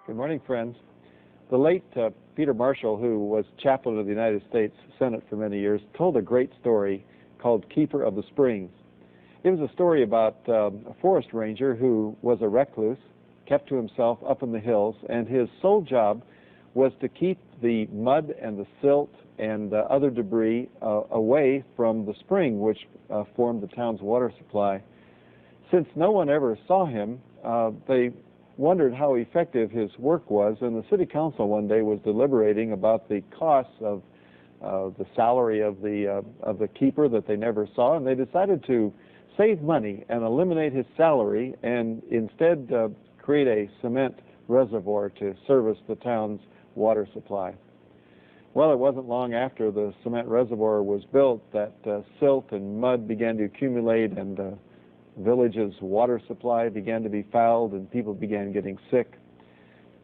Good morning, friends. The late Peter Marshall, who was chaplain of the United States Senate for many years, told a great story called Keeper of the Springs. It was a story about a forest ranger who was a recluse, kept to himself up in the hills, and his sole job was to keep the mud and the silt and other debris away from the spring, which formed the town's water supply. Since no one ever saw him, they wondered how effective his work was, and the city council one day was deliberating about the costs of the salary of the keeper that they never saw, and they decided to save money and eliminate his salary and instead create a cement reservoir to service the town's water supply. Well, it wasn't long after the cement reservoir was built that silt and mud began to accumulate, and the village's water supply began to be fouled, and people began getting sick.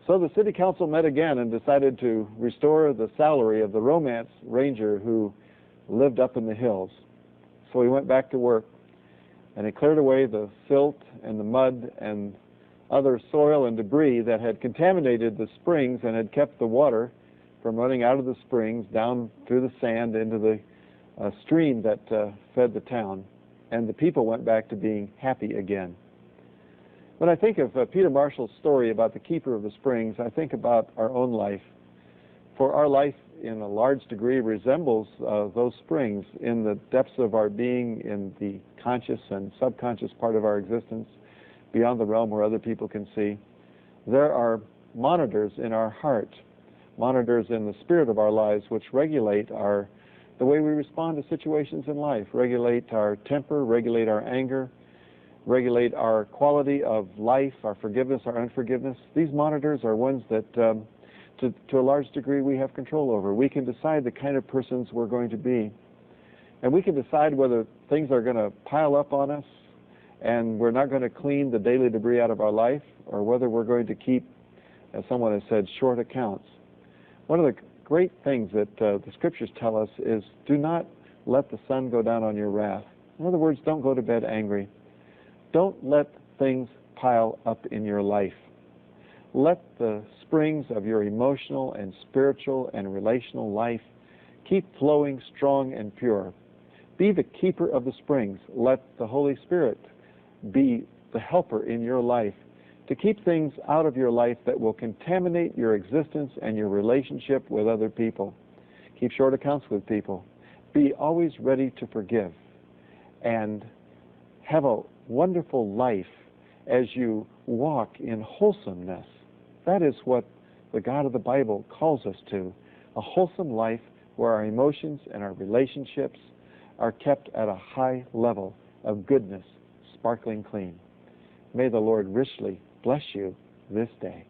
So the city council met again and decided to restore the salary of the romance ranger who lived up in the hills. So he went back to work, and he cleared away the silt and the mud and other soil and debris that had contaminated the springs and had kept the water from running out of the springs down through the sand into the stream that fed the town. And the people went back to being happy again. When I think of Peter Marshall's story about the keeper of the springs, I think about our own life. For our life, in a large degree, resembles those springs in the depths of our being, in the conscious and subconscious part of our existence, beyond the realm where other people can see. There are monitors in our heart, monitors in the spirit of our lives, which regulate the way we respond to situations in life, regulate our temper, regulate our anger, regulate our quality of life, our forgiveness, our unforgiveness. These monitors are ones that, to a large degree, we have control over. We can decide the kind of persons we're going to be. And we can decide whether things are going to pile up on us and we're not going to clean the daily debris out of our life, or whether we're going to keep, as someone has said, short accounts. One of the great things that the scriptures tell us is, do not let the sun go down on your wrath. In other words, don't go to bed angry. Don't let things pile up in your life. Let the springs of your emotional and spiritual and relational life keep flowing strong and pure. Be the keeper of the springs. Let the Holy Spirit be the helper in your life to keep things out of your life that will contaminate your existence and your relationship with other people. Keep short accounts with people. Be always ready to forgive. And have a wonderful life as you walk in wholesomeness. That is what the God of the Bible calls us to, a wholesome life where our emotions and our relationships are kept at a high level of goodness, sparkling clean. May the Lord richly bless you this day.